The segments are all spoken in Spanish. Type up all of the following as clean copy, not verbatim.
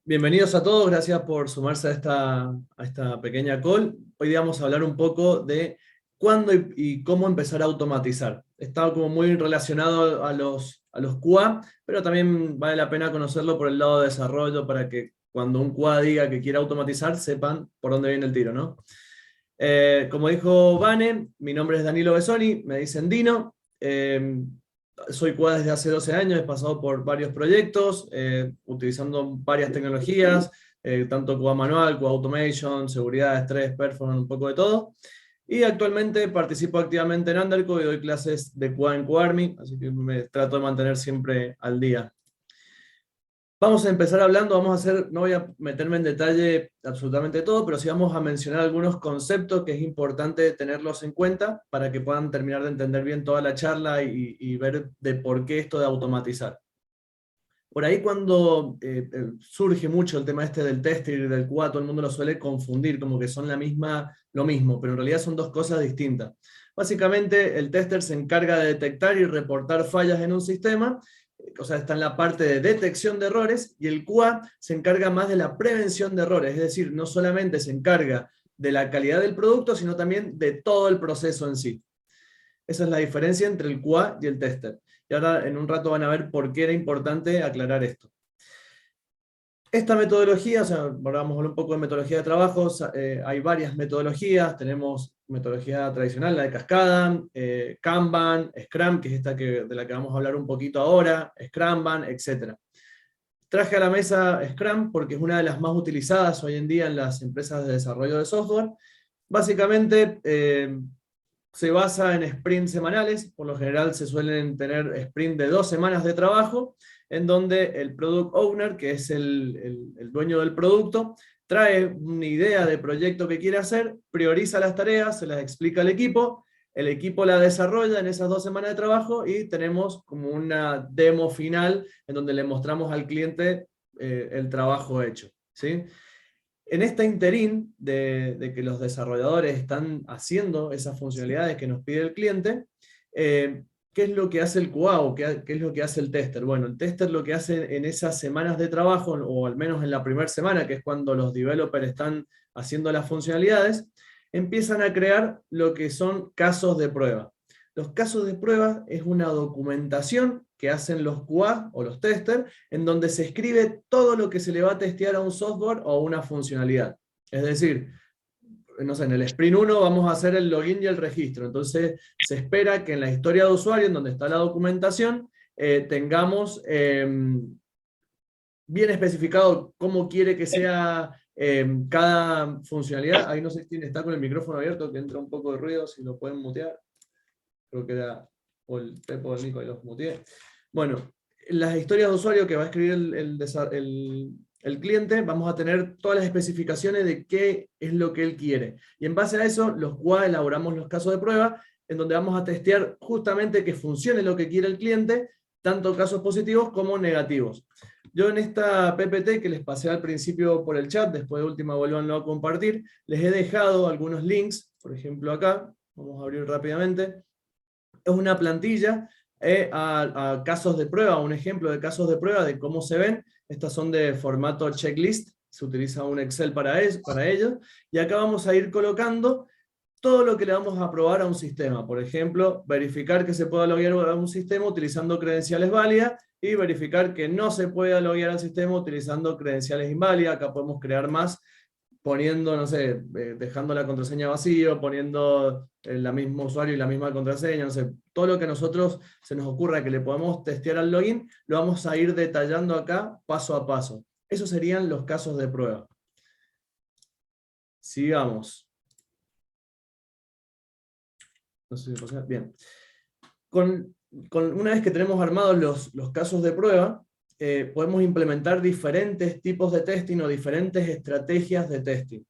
Bienvenidos a todos, gracias por sumarse a esta pequeña call. Hoy día vamos a hablar un poco de cuándo y cómo empezar a automatizar. Está como muy relacionado a los QA, pero también vale la pena conocerlo por el lado de desarrollo para que cuando un QA diga que quiere automatizar, sepan por dónde viene el tiro, ¿no? Como dijo Vane, mi nombre es Danilo Besoni, me dicen Dino. Soy QA desde hace 12 años, he pasado por varios proyectos, utilizando varias tecnologías, tanto QA manual, QA automation, seguridad, estrés, performance, un poco de todo. Y actualmente participo activamente en Undercode y doy clases de QA en QARMY, así que me trato de mantener siempre al día. Vamos a empezar hablando, no voy a meterme en detalle absolutamente todo, pero sí vamos a mencionar algunos conceptos que es importante tenerlos en cuenta para que puedan terminar de entender bien toda la charla y ver de por qué esto de automatizar. Por ahí cuando surge mucho el tema este del tester y del QA, todo el mundo lo suele confundir, como que son lo mismo, pero en realidad son dos cosas distintas. Básicamente el tester se encarga de detectar y reportar fallas en un sistema, o sea, está en la parte de detección de errores, y el QA se encarga más de la prevención de errores, es decir, no solamente se encarga de la calidad del producto, sino también de todo el proceso en sí. Esa es la diferencia entre el QA y el tester. Y ahora en un rato van a ver por qué era importante aclarar esto. Esta metodología, o sea, ahora vamos a hablar un poco de metodología de trabajo, hay varias metodologías, tenemos metodología tradicional, la de cascada, Kanban, Scrum, que es esta de la que vamos a hablar un poquito ahora, Scrumban, etc. Traje a la mesa Scrum porque es una de las más utilizadas hoy en día en las empresas de desarrollo de software. Básicamente, se basa en sprints semanales, por lo general se suelen tener sprints de 2 semanas de trabajo, en donde el product owner, que es el dueño del producto, trae una idea de proyecto que quiere hacer, prioriza las tareas, se las explica al equipo, el equipo la desarrolla en esas 2 semanas de trabajo y tenemos como una demo final en donde le mostramos al cliente el trabajo hecho, ¿sí? En este interín de que los desarrolladores están haciendo esas funcionalidades que nos pide el cliente, ¿qué es lo que hace el QA o qué es lo que hace el tester? Bueno, el tester lo que hace en esas semanas de trabajo, o al menos en la primera semana, que es cuando los developers están haciendo las funcionalidades, empiezan a crear lo que son casos de prueba. Los casos de prueba es una documentación que hacen los QA o los testers, en donde se escribe todo lo que se le va a testear a un software o a una funcionalidad. Es decir, no sé, en el Sprint 1 vamos a hacer el login y el registro. Entonces se espera que en la historia de usuario, en donde está la documentación, tengamos bien especificado cómo quiere que sea cada funcionalidad. Ahí no sé quién está con el micrófono abierto, que entra un poco de ruido, si lo pueden mutear. Creo que era o el Pepo o el Nico y los muteé. Bueno, en las historias de usuario que va a escribir el cliente, vamos a tener todas las especificaciones de qué es lo que él quiere. Y en base a eso, los QA elaboramos los casos de prueba, en donde vamos a testear justamente que funcione lo que quiere el cliente, tanto casos positivos como negativos. Yo en esta PPT que les pasé al principio por el chat, después de última vuelvanlo a compartir, les he dejado algunos links, por ejemplo acá, vamos a abrir rápidamente. Es una plantilla a casos de prueba, un ejemplo de casos de prueba de cómo se ven. Estas son de formato checklist, se utiliza un Excel para ello, y acá vamos a ir colocando todo lo que le vamos a probar a un sistema. Por ejemplo, verificar que se pueda loguear a un sistema utilizando credenciales válidas y verificar que no se pueda loguear al sistema utilizando credenciales inválidas. Acá podemos crear más poniendo, no sé, dejando la contraseña vacío, poniendo el mismo usuario y la misma contraseña, no sé, todo lo que a nosotros se nos ocurra que le podamos testear al login, lo vamos a ir detallando acá paso a paso. Esos serían los casos de prueba. Sigamos. No sé si pasa. Bien. Una vez que tenemos armados los casos de prueba, podemos implementar diferentes tipos de testing o diferentes estrategias de testing.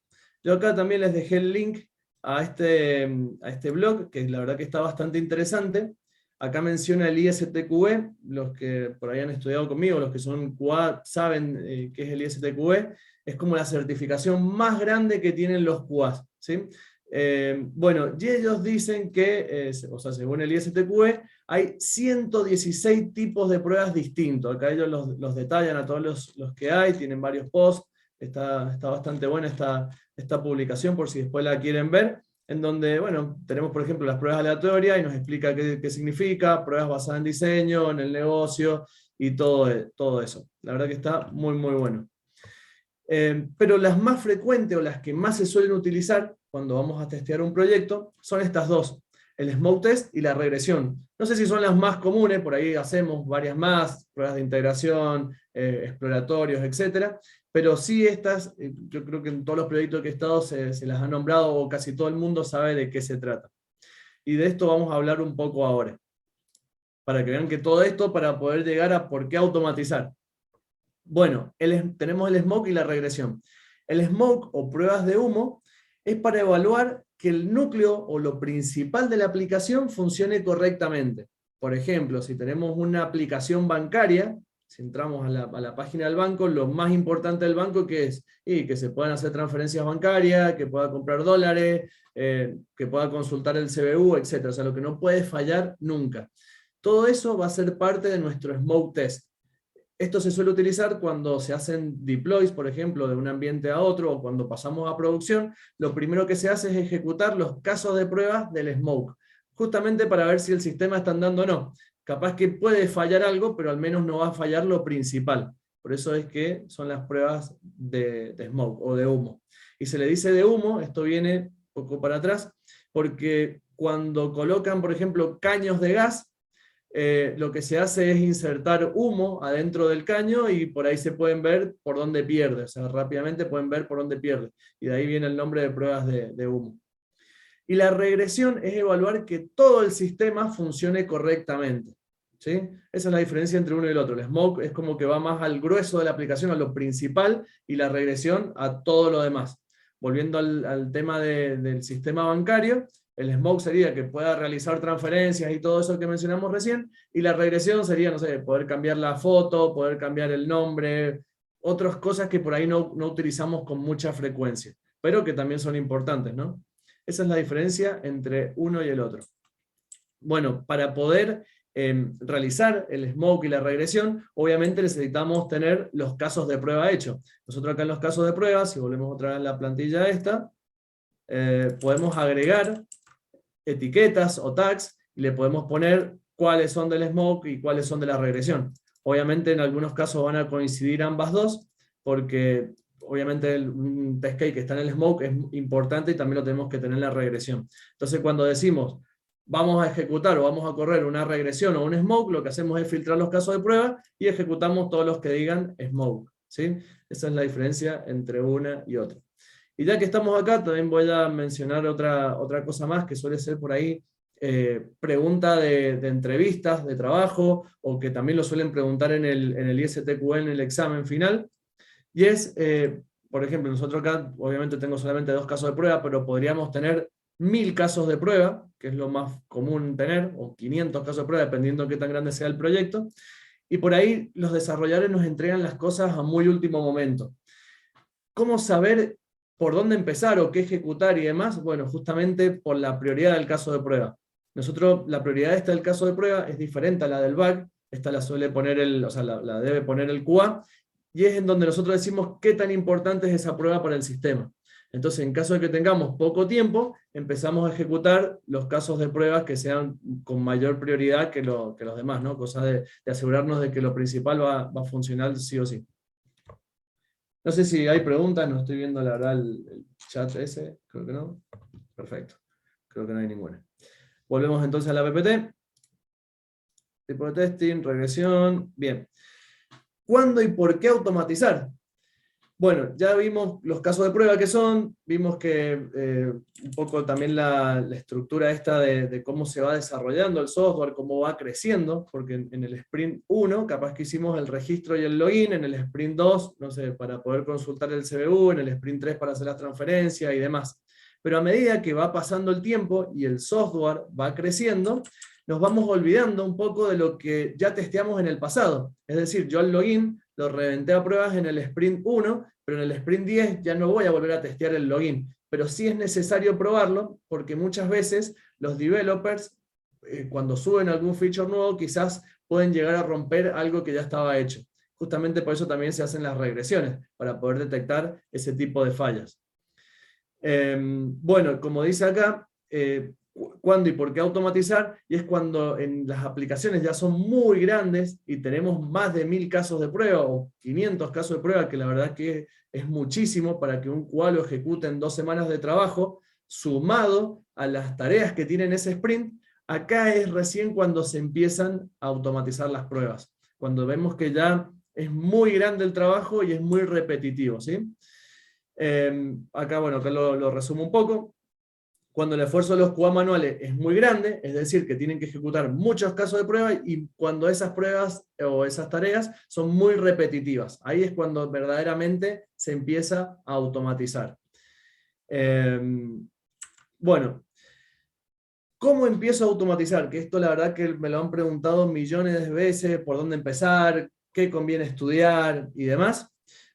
Yo acá también les dejé el link a este blog, que la verdad que está bastante interesante. Acá menciona el ISTQB, los que por ahí han estudiado conmigo, los que son QA saben qué es el ISTQB, es como la certificación más grande que tienen los QAs, ¿sí? Bueno, y ellos dicen que, o sea, según el ISTQE, hay 116 tipos de pruebas distintos. Acá ellos los detallan a todos los que hay, tienen varios posts, está bastante buena esta publicación por si después la quieren ver, en donde, bueno, tenemos por ejemplo las pruebas aleatorias y nos explica qué significa, pruebas basadas en diseño, en el negocio y todo eso. La verdad que está muy, muy bueno. Pero las más frecuentes o las que más se suelen utilizar cuando vamos a testear un proyecto son estas dos, el smoke test y la regresión. No sé si son las más comunes, por ahí hacemos varias más, pruebas de integración, exploratorios, etc. Pero sí estas, yo creo que en todos los proyectos que he estado se las ha nombrado o casi todo el mundo sabe de qué se trata. Y de esto vamos a hablar un poco ahora, para que vean que todo esto para poder llegar a por qué automatizar. Bueno, tenemos el smoke y la regresión. El smoke o pruebas de humo es para evaluar que el núcleo o lo principal de la aplicación funcione correctamente. Por ejemplo, si tenemos una aplicación bancaria, si entramos a la página del banco, lo más importante del banco que es que se puedan hacer transferencias bancarias, que pueda comprar dólares, que pueda consultar el CBU, etc. O sea, lo que no puede fallar nunca. Todo eso va a ser parte de nuestro smoke test. Esto se suele utilizar cuando se hacen deploys, por ejemplo, de un ambiente a otro, o cuando pasamos a producción. Lo primero que se hace es ejecutar los casos de pruebas del smoke, justamente para ver si el sistema está andando o no. Capaz que puede fallar algo, pero al menos no va a fallar lo principal. Por eso es que son las pruebas de smoke o de humo. Y se le dice de humo, esto viene un poco para atrás, porque cuando colocan, por ejemplo, caños de gas, lo que se hace es insertar humo adentro del caño y por ahí se pueden ver por dónde pierde, o sea, rápidamente pueden ver por dónde pierde. Y de ahí viene el nombre de pruebas de humo. Y la regresión es evaluar que todo el sistema funcione correctamente. ¿Sí? Esa es la diferencia entre uno y el otro. El smoke es como que va más al grueso de la aplicación, a lo principal, y la regresión a todo lo demás. Volviendo al tema del sistema bancario, el smoke sería que pueda realizar transferencias y todo eso que mencionamos recién, y la regresión sería, no sé, poder cambiar la foto, poder cambiar el nombre, otras cosas que por ahí no utilizamos con mucha frecuencia, pero que también son importantes, ¿no? Esa es la diferencia entre uno y el otro. Bueno, para poder realizar el smoke y la regresión, obviamente necesitamos tener los casos de prueba hechos. Nosotros acá en los casos de prueba, si volvemos otra vez a la plantilla esta, podemos agregar etiquetas o tags y le podemos poner cuáles son del smoke y cuáles son de la regresión. Obviamente en algunos casos van a coincidir ambas dos, porque obviamente un test case que está en el smoke es importante y también lo tenemos que tener en la regresión. Entonces cuando decimos vamos a ejecutar o vamos a correr una regresión o un smoke, lo que hacemos es filtrar los casos de prueba y ejecutamos todos los que digan smoke. ¿Sí? Esa es la diferencia entre una y otra. Y ya que estamos acá, también voy a mencionar otra cosa más que suele ser por ahí pregunta de entrevistas, de trabajo, o que también lo suelen preguntar en el ISTQE, en el examen final. Y es, por ejemplo, nosotros acá, obviamente tengo solamente 2 casos de prueba, pero podríamos tener 1000 casos de prueba, que es lo más común tener, o 500 casos de prueba, dependiendo de qué tan grande sea el proyecto. Y por ahí los desarrolladores nos entregan las cosas a muy último momento. ¿Cómo saber por dónde empezar o qué ejecutar y demás? Bueno, justamente por la prioridad del caso de prueba. Nosotros, la prioridad esta del caso de prueba es diferente a la del bug. Esta la suele poner la debe poner el QA, y es en donde nosotros decimos qué tan importante es esa prueba para el sistema. Entonces, en caso de que tengamos poco tiempo, empezamos a ejecutar los casos de pruebas que sean con mayor prioridad que los demás, ¿no? Cosa de asegurarnos de que lo principal va a funcionar sí o sí. No sé si hay preguntas, no estoy viendo la verdad el chat ese, creo que no. Perfecto, creo que no hay ninguna. Volvemos entonces a la PPT. Tipo de testing, regresión, bien. ¿Cuándo y por qué automatizar? Bueno, ya vimos los casos de prueba que son, vimos que un poco también la estructura esta de cómo se va desarrollando el software, cómo va creciendo, porque en el sprint 1 capaz que hicimos el registro y el login, en el sprint 2, no sé, para poder consultar el CBU, en el sprint 3 para hacer las transferencias y demás. Pero a medida que va pasando el tiempo y el software va creciendo, nos vamos olvidando un poco de lo que ya testeamos en el pasado. Es decir, yo el login lo reventé a pruebas en el sprint 1, pero en el sprint 10 ya no voy a volver a testear el login. pero sí es necesario probarlo, porque muchas veces los developers, cuando suben algún feature nuevo, quizás pueden llegar a romper algo que ya estaba hecho. Justamente por eso también se hacen las regresiones, para poder detectar ese tipo de fallas. Bueno, como dice acá, ¿cuándo y por qué automatizar? Y es cuando en las aplicaciones ya son muy grandes y tenemos más de 1000 casos de prueba o 500 casos de prueba, que la verdad que es muchísimo para que un QA lo ejecute en 2 semanas de trabajo, sumado a las tareas que tienen ese sprint. Acá es recién cuando se empiezan a automatizar las pruebas, cuando vemos que ya es muy grande el trabajo y es muy repetitivo, ¿sí? Acá, bueno, acá lo resumo un poco. Cuando el esfuerzo de los QA manuales es muy grande, es decir, que tienen que ejecutar muchos casos de prueba, y cuando esas pruebas o esas tareas son muy repetitivas. Ahí es cuando verdaderamente se empieza a automatizar. Bueno, ¿cómo empiezo a automatizar? Que esto la verdad que me lo han preguntado millones de veces, por dónde empezar, qué conviene estudiar y demás.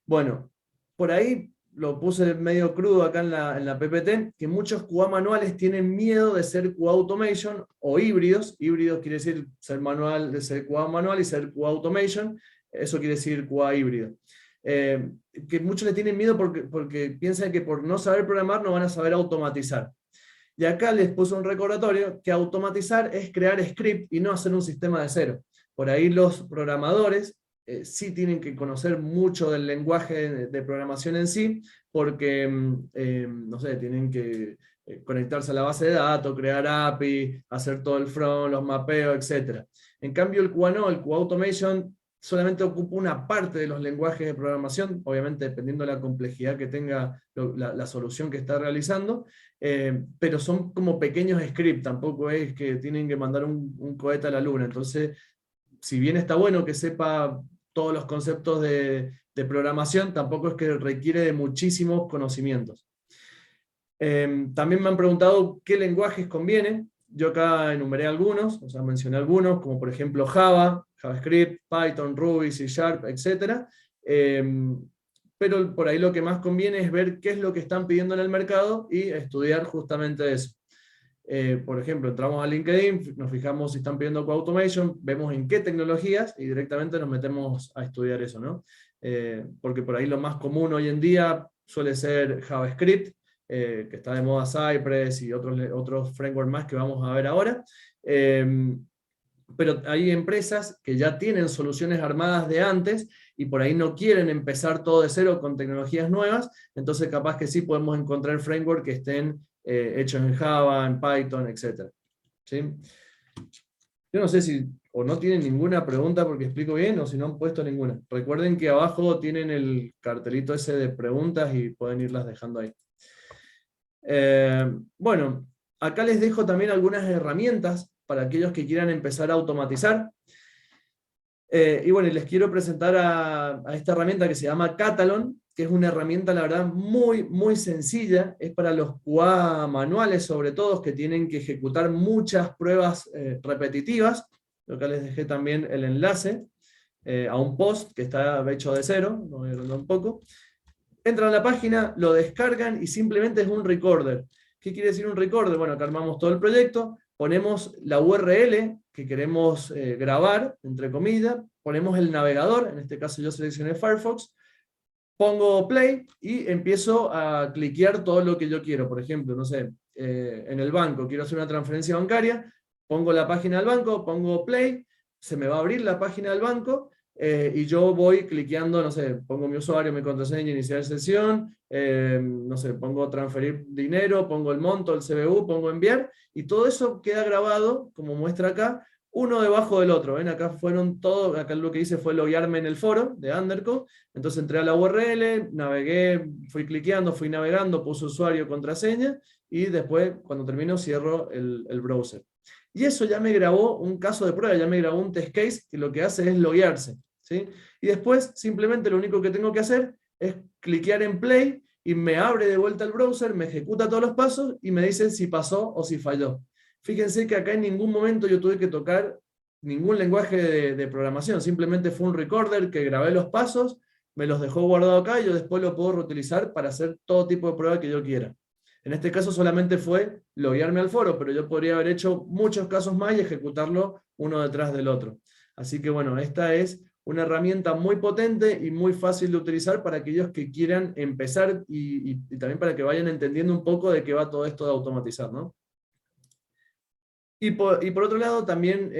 Bueno, por ahí lo puse medio crudo acá en la PPT, que muchos QA manuales tienen miedo de ser QA automation o híbridos. Híbridos quiere decir ser QA manual y ser QA automation. Eso quiere decir QA híbrido. Que muchos le tienen miedo porque piensan que por no saber programar no van a saber automatizar. Y acá les puse un recordatorio que automatizar es crear script y no hacer un sistema de cero. Por ahí los programadores sí tienen que conocer mucho del lenguaje de programación en sí, porque, no sé, tienen que conectarse a la base de datos, crear API, hacer todo el front, los mapeos, etc. En cambio el QA no, el QA Automation solamente ocupa una parte de los lenguajes de programación, obviamente dependiendo de la complejidad que tenga la solución que está realizando, pero son como pequeños scripts, tampoco es que tienen que mandar un cohete a la luna. Entonces, si bien está bueno que sepa todos los conceptos de programación, tampoco es que requiere de muchísimos conocimientos. También me han preguntado qué lenguajes conviene. Yo acá enumeré algunos, o sea, mencioné algunos, como por ejemplo Java, JavaScript, Python, Ruby, C#, etc. Pero por ahí lo que más conviene es ver qué es lo que están pidiendo en el mercado y estudiar justamente eso. Por ejemplo, entramos a LinkedIn, nos fijamos si están pidiendo QA Automation, vemos en qué tecnologías y directamente nos metemos a estudiar eso, ¿no? Porque por ahí lo más común hoy en día suele ser JavaScript, que está de moda Cypress y otros frameworks más que vamos a ver ahora. Pero hay empresas que ya tienen soluciones armadas de antes y por ahí no quieren empezar todo de cero con tecnologías nuevas, entonces capaz que sí podemos encontrar frameworks que estén hechos en Java, en Python, etc. ¿Sí? Yo no sé si o no tienen ninguna pregunta porque explico bien, o si no han puesto ninguna. Recuerden que abajo tienen el cartelito ese de preguntas y pueden irlas dejando ahí. Bueno, acá les dejo también algunas herramientas para aquellos que quieran empezar a automatizar. Y bueno, les quiero presentar a esta herramienta que se llama Catalon, que es una herramienta, la verdad, muy, muy sencilla. Es para los QA manuales, sobre todo, que tienen que ejecutar muchas pruebas repetitivas. Acá les dejé también el enlace a un post que está hecho de cero, lo voy a agrandar un poco. Entran a la página, lo descargan y simplemente es un recorder. ¿Qué quiere decir un recorder? Bueno, acá armamos todo el proyecto, ponemos la URL que queremos grabar, entre comillas, ponemos el navegador, en este caso yo seleccioné Firefox, pongo play y empiezo a cliquear todo lo que yo quiero. Por ejemplo, no sé, en el banco quiero hacer una transferencia bancaria, pongo la página del banco, pongo play, se me va a abrir la página del banco, y yo voy cliqueando, no sé, pongo mi usuario, mi contraseña, iniciar sesión, no sé, pongo transferir dinero, pongo el monto, el CBU, pongo enviar, y todo eso queda grabado, como muestra acá, uno debajo del otro. ¿Ven? Acá fueron todos, acá lo que hice fue loguearme en el foro de Undercode, entonces entré a la URL, navegué, fui cliqueando, fui navegando, puse usuario, contraseña, y después, cuando termino, cierro el browser. Y eso ya me grabó un caso de prueba, ya me grabó un test case que lo que hace es loguearse, ¿sí? Y después, simplemente lo único que tengo que hacer es cliquear en play y me abre de vuelta el browser, me ejecuta todos los pasos y me dice si pasó o si falló. Fíjense que acá en ningún momento yo tuve que tocar ningún lenguaje de programación, simplemente fue un recorder que grabé los pasos, me los dejó guardado acá y yo después lo puedo reutilizar para hacer todo tipo de prueba que yo quiera. En este caso solamente fue loguearme al foro, pero yo podría haber hecho muchos casos más y ejecutarlo uno detrás del otro. Así que bueno, esta es una herramienta muy potente y muy fácil de utilizar para aquellos que quieran empezar y también para que vayan entendiendo un poco de qué va todo esto de automatizar, ¿no? Y por otro lado, también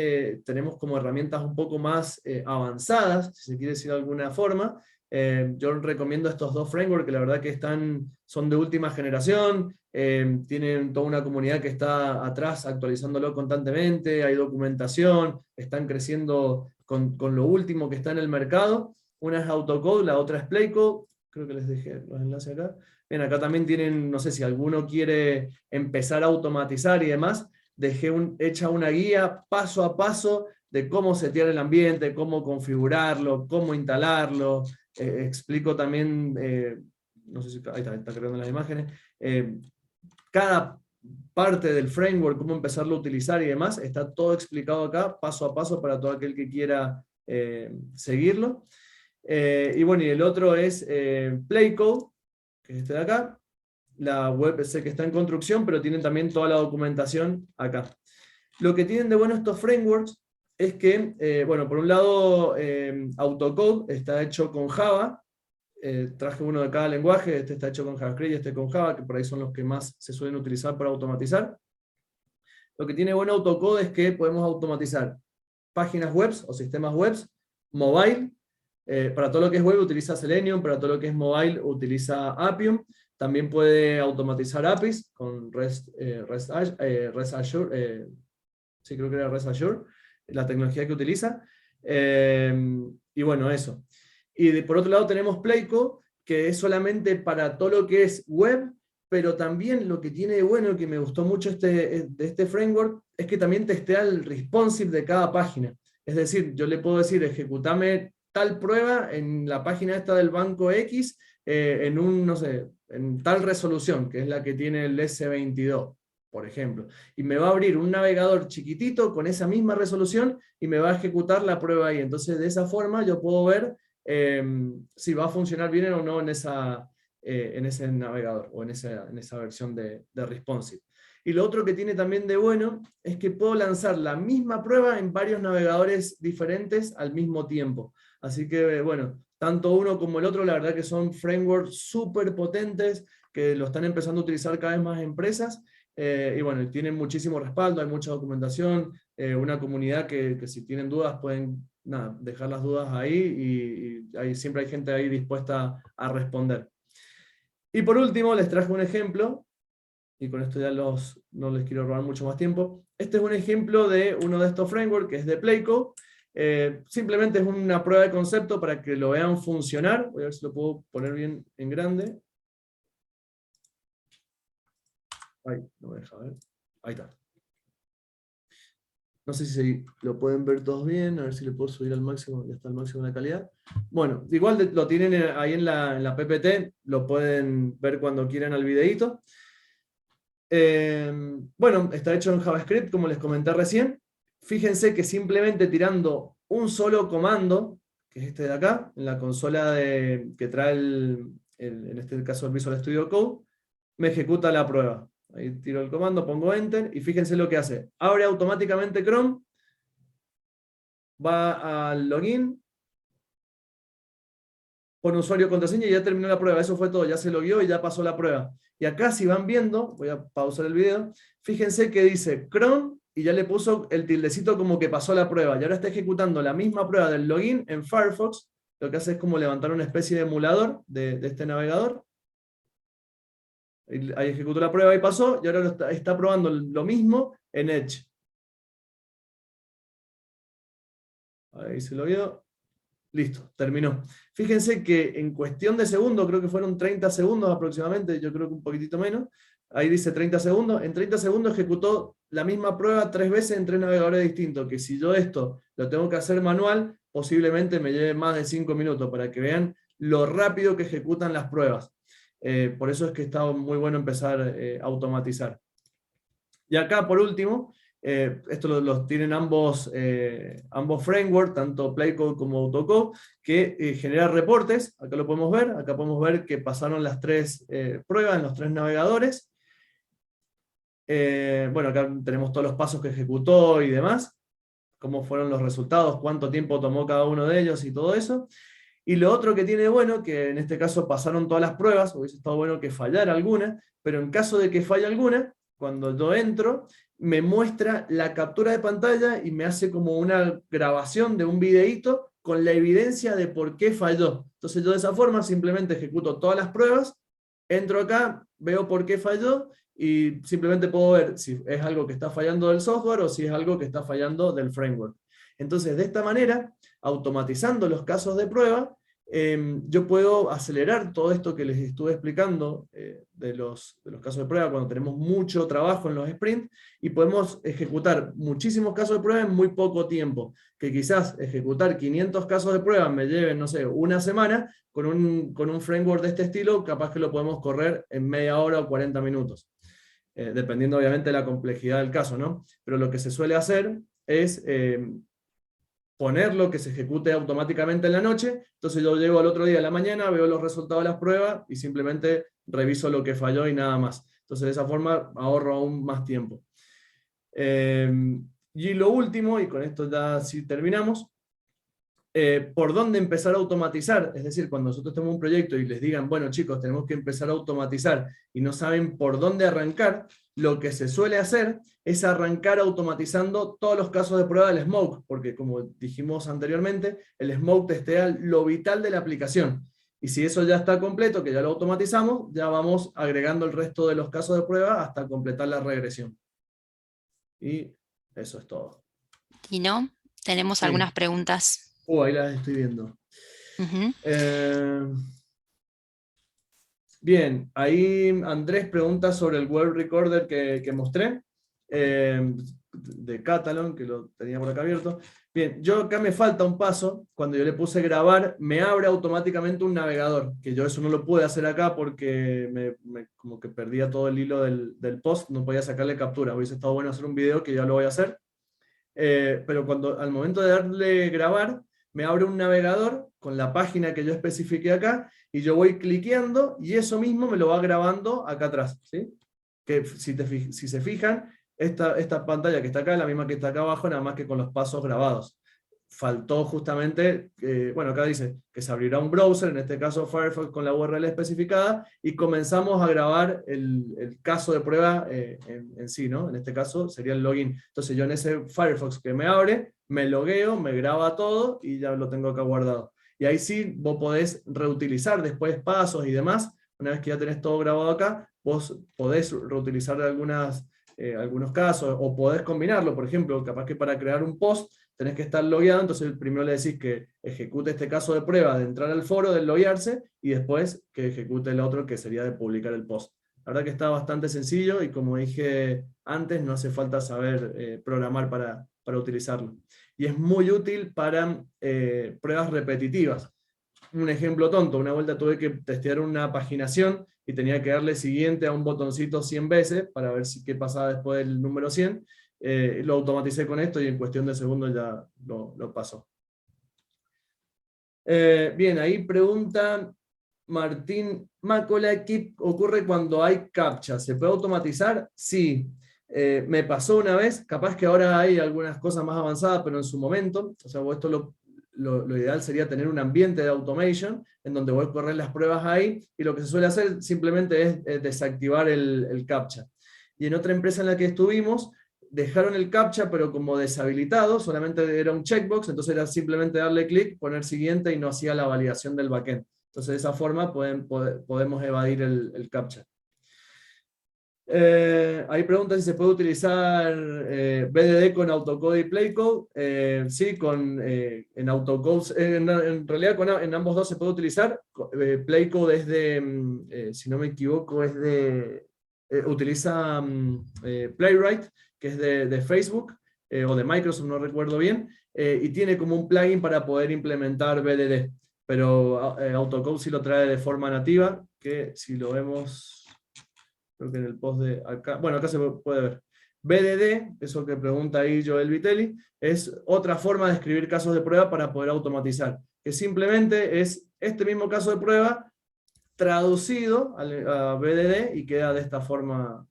tenemos como herramientas un poco más avanzadas, si se quiere decir de alguna forma. Yo recomiendo estos dos frameworks que la verdad que son de última generación, tienen toda una comunidad que está atrás actualizándolo constantemente, hay documentación, están creciendo con lo último que está en el mercado. Una es AutoCode, la otra es Playcode, creo que les dejé los enlaces acá. Bien, acá también tienen, no sé si alguno quiere empezar a automatizar y demás, dejé hecha una guía paso a paso de cómo setear el ambiente, cómo configurarlo, cómo instalarlo. Explico también, no sé si ahí está creando las imágenes, cada parte del framework, cómo empezarlo a utilizar y demás, está todo explicado acá, paso a paso, para todo aquel que quiera seguirlo. Y bueno, y el otro es Playcode, que es este de acá. La web sé que está en construcción, pero tienen también toda la documentación acá. Lo que tienen de bueno estos frameworks es que, bueno, por un lado, AutoCode está hecho con Java. Traje uno de cada lenguaje, este está hecho con JavaScript y este con Java, que por ahí son los que más se suelen utilizar para automatizar. Lo que tiene bueno AutoCode es que podemos automatizar páginas web o sistemas web, mobile. Para todo lo que es web utiliza Selenium, para todo lo que es mobile utiliza Appium. También puede automatizar APIs con REST Assured, sí, creo que era REST Assured, la tecnología que utiliza. Y bueno, eso. Y por otro lado tenemos Playcode, que es solamente para todo lo que es web, pero también lo que tiene de bueno, que me gustó mucho de este framework, es que también testea el responsive de cada página. Es decir, yo le puedo decir, ejecutame tal prueba en la página esta del banco X, no sé, en tal resolución, que es la que tiene el S22, por ejemplo. Y me va a abrir un navegador chiquitito con esa misma resolución y me va a ejecutar la prueba ahí. Entonces, de esa forma yo puedo ver si va a funcionar bien o no en ese navegador o en esa versión de responsive. Y lo otro que tiene también de bueno es que puedo lanzar la misma prueba en varios navegadores diferentes al mismo tiempo. Así que, bueno, tanto uno como el otro, la verdad que son frameworks súper potentes que lo están empezando a utilizar cada vez más empresas. Y bueno, tienen muchísimo respaldo, hay mucha documentación, una comunidad que si tienen dudas pueden dejar las dudas ahí y siempre hay gente ahí dispuesta a responder. Y por último les traje un ejemplo, y con esto ya no les quiero robar mucho más tiempo. Este es un ejemplo de uno de estos frameworks, que es de Playcode. Simplemente es una prueba de concepto para que lo vean funcionar. Voy a ver si lo puedo poner bien en grande. Ay, no me deja ver. Ahí está. No sé si lo pueden ver todos bien, a ver si le puedo subir al máximo, ya está al máximo de la calidad. Bueno, igual lo tienen ahí en la PPT, lo pueden ver cuando quieran al videíto. Bueno, está hecho en JavaScript, como les comenté recién. Fíjense que simplemente tirando un solo comando, que es este de acá, en la consola que trae en este caso el Visual Studio Code, me ejecuta la prueba. Ahí tiro el comando, pongo Enter, y fíjense lo que hace. Abre automáticamente Chrome, va al login, pone usuario y contraseña y ya terminó la prueba. Eso fue todo, ya se logueó y ya pasó la prueba. Y acá si van viendo, voy a pausar el video, fíjense que dice Chrome y ya le puso el tildecito como que pasó la prueba. Y ahora está ejecutando la misma prueba del login en Firefox. Lo que hace es como levantar una especie de emulador de este navegador. Ahí ejecutó la prueba y pasó, y ahora está probando lo mismo en Edge. Ahí se lo vio. Listo, terminó. Fíjense que en cuestión de segundos, creo que fueron 30 segundos aproximadamente, yo creo que un poquitito menos, ahí dice 30 segundos, en 30 segundos ejecutó la misma prueba 3 veces en 3 navegadores distintos, que si yo esto lo tengo que hacer manual, posiblemente me lleve más de 5 minutos, para que vean lo rápido que ejecutan las pruebas. Por eso es que está muy bueno empezar a automatizar. Y acá, por último, esto los tienen ambos frameworks, tanto Playcode como AutoCode, que genera reportes. Acá lo podemos ver. Acá podemos ver que pasaron las 3 pruebas en los 3 navegadores. Bueno, acá tenemos todos los pasos que ejecutó y demás, cómo fueron los resultados, cuánto tiempo tomó cada uno de ellos y todo eso. Y lo otro que tiene bueno, que en este caso pasaron todas las pruebas, hubiese estado bueno que fallara alguna, pero en caso de que falle alguna, cuando yo entro, me muestra la captura de pantalla y me hace como una grabación de un videíto con la evidencia de por qué falló. Entonces yo de esa forma simplemente ejecuto todas las pruebas, entro acá, veo por qué falló, y simplemente puedo ver si es algo que está fallando del software o si es algo que está fallando del framework. Entonces, de esta manera, automatizando los casos de prueba, yo puedo acelerar todo esto que les estuve explicando de los casos de prueba cuando tenemos mucho trabajo en los sprints, y podemos ejecutar muchísimos casos de prueba en muy poco tiempo, que quizás ejecutar 500 casos de prueba me lleven, no sé, una semana, con un framework de este estilo, capaz que lo podemos correr en media hora o 40 minutos. Dependiendo obviamente de la complejidad del caso, ¿no? Pero lo que se suele hacer es ponerlo que se ejecute automáticamente en la noche, entonces yo llego al otro día a la mañana, veo los resultados de las pruebas y simplemente reviso lo que falló y nada más. Entonces de esa forma ahorro aún más tiempo. Y lo último, y con esto ya sí terminamos, por dónde empezar a automatizar. Es decir, cuando nosotros tenemos un proyecto y les digan, bueno chicos, tenemos que empezar a automatizar y no saben por dónde arrancar, lo que se suele hacer es arrancar automatizando todos los casos de prueba del smoke, porque como dijimos anteriormente, el smoke testea lo vital de la aplicación. Y si eso ya está completo, que ya lo automatizamos, ya vamos agregando el resto de los casos de prueba hasta completar la regresión. Y eso es todo. Y no, tenemos Sí. algunas preguntas. Ahí las estoy viendo. Uh-huh. Bien, ahí Andrés pregunta sobre el web recorder que mostré, de Catalan, que lo tenía por acá abierto. Bien, yo acá me falta un paso. Cuando yo le puse grabar, me abre automáticamente un navegador, que yo eso no lo pude hacer acá porque como que perdía todo el hilo del post, no podía sacarle captura. Hubiese estado bueno hacer un video, que ya lo voy a hacer. Pero al momento de darle grabar, me abre un navegador con la página que yo especifiqué acá, y yo voy cliqueando y eso mismo me lo va grabando acá atrás, ¿sí? Que si se fijan, esta pantalla que está acá es la misma que está acá abajo, nada más que con los pasos grabados. Faltó justamente, bueno, acá dice que se abrirá un browser, en este caso Firefox con la URL especificada, y comenzamos a grabar el caso de prueba en sí, ¿no? En este caso sería el login. Entonces yo en ese Firefox que me abre, me logueo, me graba todo y ya lo tengo acá guardado. Y ahí sí vos podés reutilizar después pasos y demás. Una vez que ya tenés todo grabado acá, vos podés reutilizar algunos casos, o podés combinarlo. Por ejemplo, capaz que para crear un post tenés que estar logueado, entonces primero le decís que ejecute este caso de prueba de entrar al foro, de loguearse, y después que ejecute el otro, que sería de publicar el post. La verdad que está bastante sencillo, y como dije antes, no hace falta saber programar para utilizarlo. Y es muy útil para pruebas repetitivas. Un ejemplo tonto, una vuelta tuve que testear una paginación y tenía que darle siguiente a un botoncito 100 veces para ver qué pasaba después del número 100. Lo automaticé con esto y en cuestión de segundos ya lo pasó. Bien, ahí pregunta Martín Mácola, ¿qué ocurre cuando hay captcha? ¿Se puede automatizar? Sí. Me pasó una vez, capaz que ahora hay algunas cosas más avanzadas, pero en su momento, o sea, esto lo ideal sería tener un ambiente de automation en donde voy a correr las pruebas ahí, y lo que se suele hacer simplemente es desactivar el captcha. Y en otra empresa en la que estuvimos, dejaron el captcha pero como deshabilitado, solamente era un checkbox, entonces era simplemente darle clic, poner siguiente, y no hacía la validación del backend. Entonces de esa forma podemos evadir el captcha. Ahí pregunta si se puede utilizar BDD con autocode y playcode. Sí, en autocode, en realidad en ambos dos se puede utilizar. Playcode es si no me equivoco, utiliza Playwright, que es de Facebook, o de Microsoft, no recuerdo bien, y tiene como un plugin para poder implementar BDD, pero autocode sí lo trae de forma nativa, que si lo vemos, creo que en el post de acá, bueno, acá se puede ver. BDD, eso que pregunta ahí Joel Vitelli, es otra forma de escribir casos de prueba para poder automatizar, que simplemente es este mismo caso de prueba traducido a BDD y queda de esta forma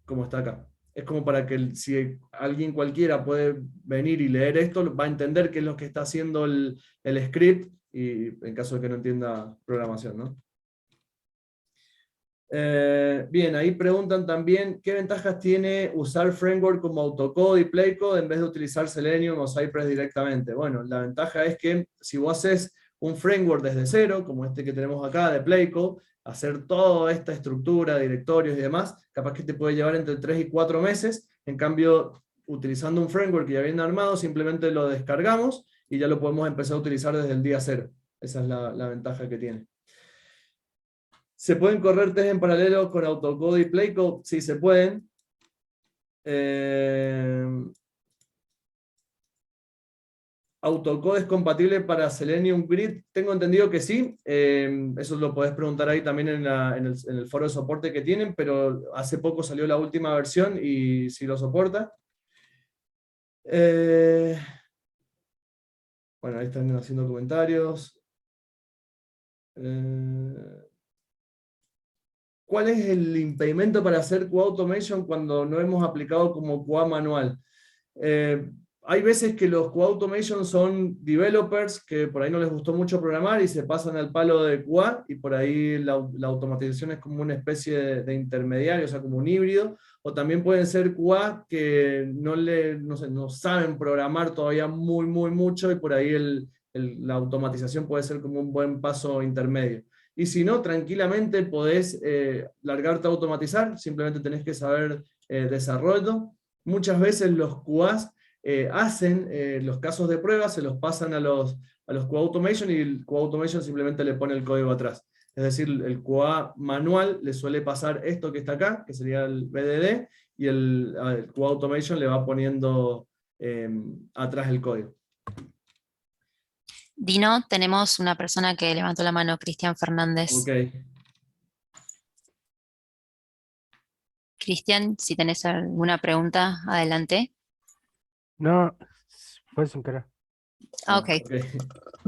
como está acá. es como para que si alguien cualquiera puede venir y leer esto, va a entender qué es lo que está haciendo el script, y en caso de que no entienda programación, ¿no? Bien, ahí preguntan también qué ventajas tiene usar framework como Autocode y Playcode en vez de utilizar Selenium o Cypress directamente. Bueno, la ventaja es que si vos haces un framework desde cero, como este que tenemos acá de Playcode, hacer toda esta estructura, directorios y demás, capaz que te puede llevar entre 3 y 4 meses. En cambio, utilizando un framework ya bien armado, simplemente lo descargamos y ya lo podemos empezar a utilizar desde el día cero. Esa es la ventaja que tiene. ¿Se pueden correr test en paralelo con Autocode y Playcode? Sí, se pueden. ¿Autocode es compatible para Selenium Grid? Tengo entendido que sí. Eso lo podés preguntar ahí también en el foro de soporte que tienen, pero hace poco salió la última versión y sí lo soporta. Bueno, ahí están haciendo comentarios. ¿Cuál es el impedimento para hacer QA Automation cuando no hemos aplicado como QA manual? Hay veces que los QA Automation son developers que por ahí no les gustó mucho programar y se pasan al palo de QA, y por ahí la automatización es como una especie de intermediario, o sea, como un híbrido. O también pueden ser QA que no saben programar todavía muy mucho, y por ahí la automatización puede ser como un buen paso intermedio. Y si no, tranquilamente podés largarte a automatizar, simplemente tenés que saber desarrollo. Muchas veces los QAs hacen los casos de prueba, se los pasan a los QA Automation, y el QA Automation simplemente le pone el código atrás. Es decir, el QA manual le suele pasar esto que está acá, que sería el BDD, y el QA Automation le va poniendo atrás el código. Dino, tenemos una persona que levantó la mano, Cristian Fernández. Ok. Cristian, si tenés alguna pregunta, adelante. No, fue sin querer. Ok.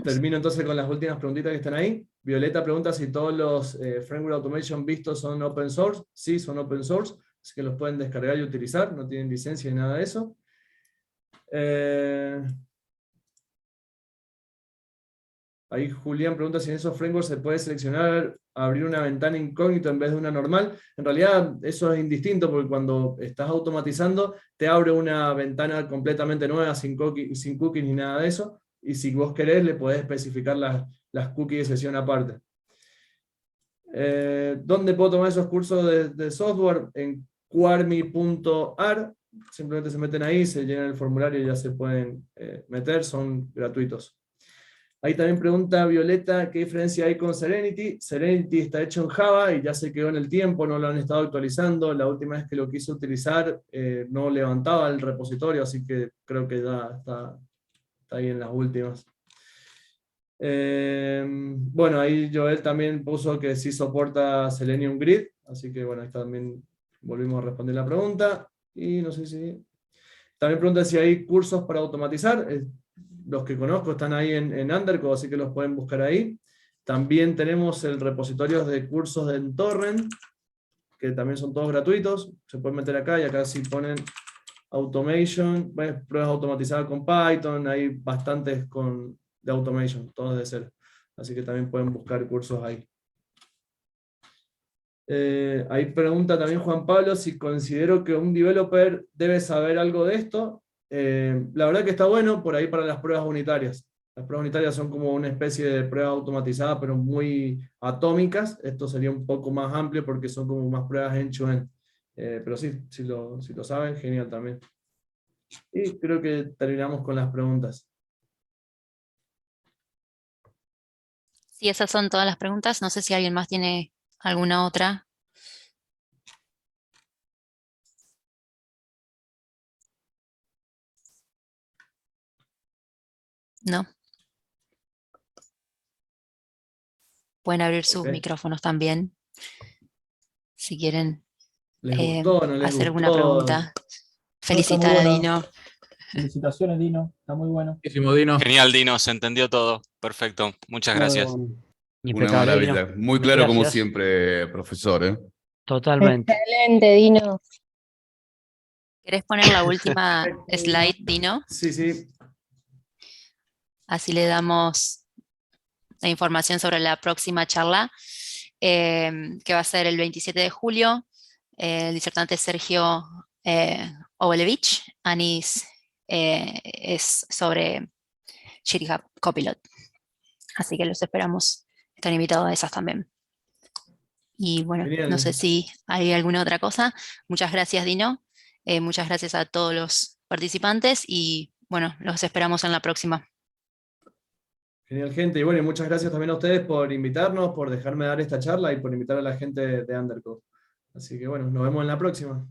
Termino entonces con las últimas preguntitas que están ahí. Violeta pregunta si todos los Framework Automation vistos son open source. Sí, son open source, así que los pueden descargar y utilizar, no tienen licencia ni nada de eso. Ahí Julián pregunta si en esos frameworks se puede seleccionar abrir una ventana incógnito en vez de una normal. En realidad eso es indistinto, porque cuando estás automatizando te abre una ventana completamente nueva, sin cookies ni nada de eso, y si vos querés le podés especificar las cookies de sesión aparte. ¿Dónde puedo tomar esos cursos de software? En quarmi.ar. Simplemente se meten ahí, se llenan el formulario y ya se pueden meter, son gratuitos. Ahí también pregunta Violeta, ¿qué diferencia hay con Serenity? Serenity está hecho en Java y ya se quedó en el tiempo, no lo han estado actualizando. La última vez que lo quise utilizar no levantaba el repositorio, así que creo que ya está ahí en las últimas. Bueno, ahí Joel también puso que sí soporta Selenium Grid, así que bueno, ahí también volvimos a responder la pregunta. Y no sé si... También pregunta si hay cursos para automatizar. Los que conozco están ahí en Undercode, así que los pueden buscar ahí. También tenemos el repositorio de cursos en Torrent, que también son todos gratuitos. Se pueden meter acá, y acá si ponen Automation, pruebas automatizadas con Python, hay bastantes de Automation, todos de cero. Así que también pueden buscar cursos ahí. Ahí pregunta también Juan Pablo si considero que un developer debe saber algo de esto. La verdad que está bueno por ahí para las pruebas unitarias. Las pruebas unitarias son como una especie de prueba automatizada, pero muy atómicas. Esto sería un poco más amplio porque son como más pruebas end-to-end. Pero sí, si lo saben, genial también. Y creo que terminamos con las preguntas. Si esas son todas las preguntas, no sé si alguien más tiene alguna otra. No. Pueden abrir sus micrófonos también, si quieren ¿Les gustó o no les hacer alguna gustó? pregunta. Felicitar a Dino. Felicitaciones, Dino. Está muy bueno. Dino. Genial, Dino, se entendió todo. Perfecto. Muchas gracias. Una Impecable, maravilla. Dino. Muy Mil claro como gracias. siempre, profesor. Totalmente. Excelente, Dino. ¿Querés poner la última slide, Dino? Sí, sí. Así le damos la información sobre la próxima charla, que va a ser el 27 de julio. El disertante es Sergio Ovelevich. Anis es sobre GitHub Copilot. Así que los esperamos. Están invitados a esas también. Y bueno, Genial. no sé si hay alguna otra cosa. Muchas gracias, Dino. Muchas gracias a todos los participantes y bueno, los esperamos en la próxima. Genial, gente. Y bueno, y muchas gracias también a ustedes por invitarnos, por dejarme dar esta charla y por invitar a la gente de Undercode. Así que bueno, nos vemos en la próxima.